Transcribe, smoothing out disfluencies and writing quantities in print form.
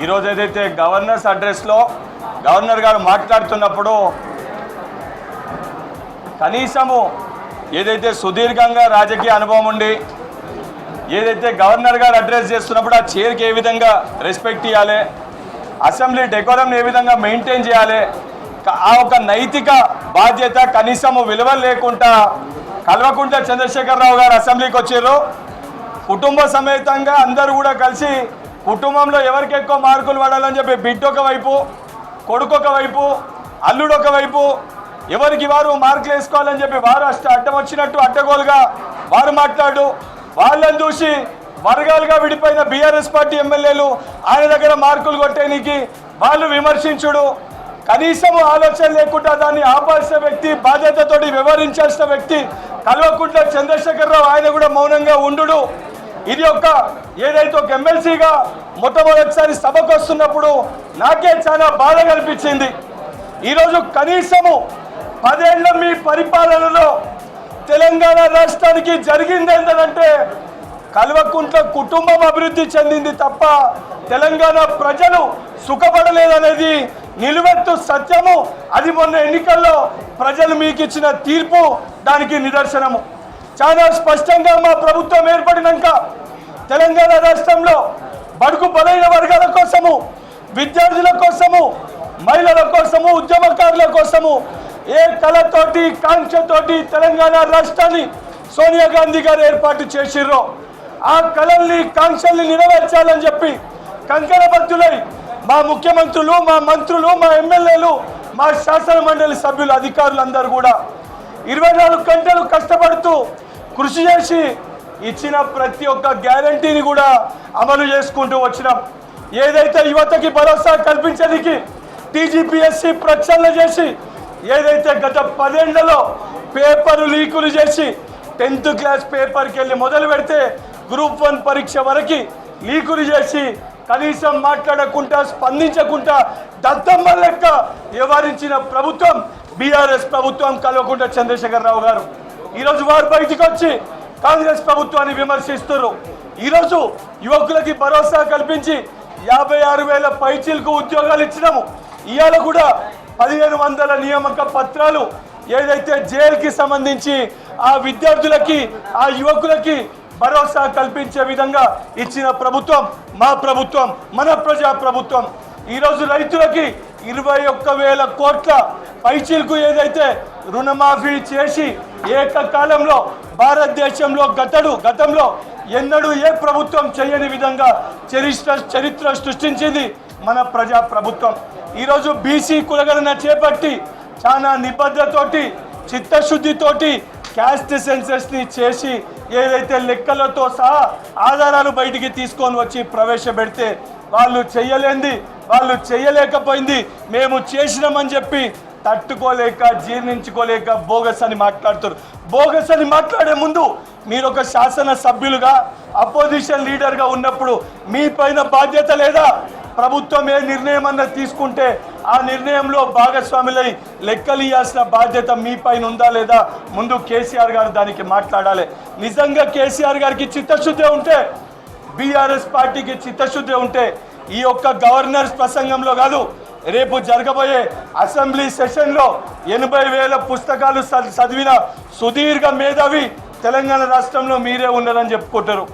ఈరోజు ఏదైతే గవర్నర్స్ అడ్రస్లో గవర్నర్ గారు మాట్లాడుతున్నప్పుడు కనీసము ఏదైతే సుదీర్ఘంగా రాజకీయ అనుభవం ఉండి ఏదైతే గవర్నర్ గారు అడ్రస్ చేస్తున్నప్పుడు ఆ చైర్కి ఏ విధంగా రెస్పెక్ట్ ఇవ్వాలి, అసెంబ్లీ డెకోరంని ఏ విధంగా మెయింటైన్ చేయాలి, ఆ ఒక నైతిక బాధ్యత కనీసము విలువ లేకుండా కల్వకుంట్ల చంద్రశేఖరరావు గారు అసెంబ్లీకి వచ్చారు. కుటుంబ సమేతంగా అందరూ కూడా కలిసి కుటుంబంలో ఎవరికి ఎక్కువ మార్కులు పడాలని చెప్పి బిడ్డ ఒకవైపు, కొడుకు ఒకవైపు, అల్లుడు ఒకవైపు ఎవరికి వారు మార్కులు వేసుకోవాలని చెప్పి వారు అడ్డం వచ్చినట్టు అడ్డగోలుగా వారు మాట్లాడు, వాళ్ళని చూసి వర్గాలుగా విడిపోయిన బీఆర్ఎస్ పార్టీ ఎమ్మెల్యేలు ఆయన దగ్గర మార్కులు కొట్టేనికి వాళ్ళు విమర్శించుడు, కనీసం ఆలోచన లేకుండా దాన్ని ఆపాల్సిన వ్యక్తి, బాధ్యతతోటి వ్యవహరించాల్సిన వ్యక్తి కల్వకుంట్ల చంద్రశేఖరరావు ఆయన కూడా మౌనంగా ఉండు. ఇది ఏదైతే ఒక ఎమ్మెల్సీగా మొట్టమొదటిసారి సభకు వస్తున్నప్పుడు నాకే చాలా బాధ కనిపించింది. ఈరోజు కనీసము 10 ఏళ్ల మీ పరిపాలనలో తెలంగాణ రాష్ట్రానికి జరిగింది ఏంటంటే కల్వకుంట్ల కుటుంబం అభివృద్ధి చెందింది తప్ప తెలంగాణ ప్రజలు సుఖపడలేదనేది నిలువెత్తు సత్యము. అది మొన్న ఎన్నికల్లో ప్రజలు మీకు ఇచ్చిన తీర్పు దానికి నిదర్శనము. చాలా స్పష్టంగా మా ప్రభుత్వం ఏర్పడినాక తెలంగాణ రాష్ట్రంలో బడుగు బలైన వర్గాల కోసము, విద్యార్థుల కోసము, మహిళల కోసము, ఉద్యమకారుల కోసము ఏ కళతోటి కాంక్షతోటి తెలంగాణ రాష్ట్రాన్ని సోనియా గాంధీ గారు ఏర్పాటు చేసిర్రో ఆ కళల్ని కాంక్షల్ని నెరవేర్చాలని చెప్పి కంకణబద్ధులై మా ముఖ్యమంత్రులు, మా మంత్రులు, మా ఎమ్మెల్యేలు, మా శాసన మండలి సభ్యులు, అధికారులందరూ కూడా 24 గంటలు కష్టపడుతూ కృషి చేసి ఇచ్చిన ప్రతి ఒక్క గ్యారంటీని కూడా అమలు చేసుకుంటూ వచ్చినాం. ఏదైతే యువతకి భరోసా కల్పించడానికి టీజీపీఎస్సీ ప్రక్షాళన చేసి ఏదైతే గత 10 ఏళ్లలో పేపరు లీకులు చేసి 10th క్లాస్ పేపర్కి వెళ్ళి మొదలు పెడితే గ్రూప్ 1 పరీక్ష వరకు లీకులు చేసి కనీసం మాట్లాడకుండా స్పందించకుండా దత్తమ్మ లెక్క వ్యవహరించిన ప్రభుత్వం బీఆర్ఎస్ ప్రభుత్వం కల్వకుంట్ల చంద్రశేఖరరావు గారు. ఈరోజు వారు బయటికి వచ్చి కాంగ్రెస్ ప్రభుత్వాన్ని విమర్శిస్తున్నారు. ఈరోజు యువకులకి భరోసా కల్పించి 56,000 పైచీలకు ఉద్యోగాలు ఇచ్చినాము. ఇవాళ కూడా 1500 నియామక పత్రాలు ఏదైతే జైలుకి సంబంధించి ఆ విద్యార్థులకి, ఆ యువకులకి భరోసా కల్పించే విధంగా ఇచ్చిన ప్రభుత్వం మా ప్రభుత్వం, మన ప్రజా ప్రభుత్వం. ఈరోజు రైతులకి 21,000 కోట్ల పైచీలకు ఏదైతే రుణమాఫీ చేసి ఏకకాలంలో భారతదేశంలో గతంలో ఎన్నడూ ఏ ప్రభుత్వం చేయని విధంగా చరిత్ర సృష్టించింది మన ప్రజా ప్రభుత్వం. ఈరోజు బీసీ కులగణన చేపట్టి చాలా నిబద్ధతోటి, చిత్తశుద్ధితోటి క్యాస్ట్ సెన్సస్ని చేసి ఏదైతే లెక్కలతో సహా ఆధారాలు బయటికి తీసుకొని వచ్చి ప్రవేశపెడితే వాళ్ళు చేయలేంది, వాళ్ళు చేయలేకపోయింది, మేము చేసినామని చెప్పి తట్టుకోలేక, జీర్ణించుకోలేక బోగస్ అని మాట్లాడుతారు. బోగస్ అని మాట్లాడే ముందు మీరు ఒక శాసన సభ్యులుగా, అపోజిషన్ లీడర్గా ఉన్నప్పుడు మీ పైన బాధ్యత లేదా? ప్రభుత్వం ఏ నిర్ణయం అన్నది తీసుకుంటే ఆ నిర్ణయంలో భాగస్వాములై లెక్కలు ఇవ్వాల్సిన బాధ్యత మీ పైన ఉందా లేదా? ముందు కేసీఆర్ గారు దానికి మాట్లాడాలి. నిజంగా కేసీఆర్ గారికి చిత్తశుద్ధి ఉంటే, బీఆర్ఎస్ పార్టీకి చిత్తశుద్ధి ఉంటే ఈ యొక్క గవర్నర్స్ ప్రసంగంలో కాదు, రేపు జరగబోయే అసెంబ్లీ సెషన్లో 80,000 పుస్తకాలు చదివిన సుదీర్ఘ మేధావి తెలంగాణ రాష్ట్రంలో మీరే ఉన్నారని చెప్పుకుంటారు.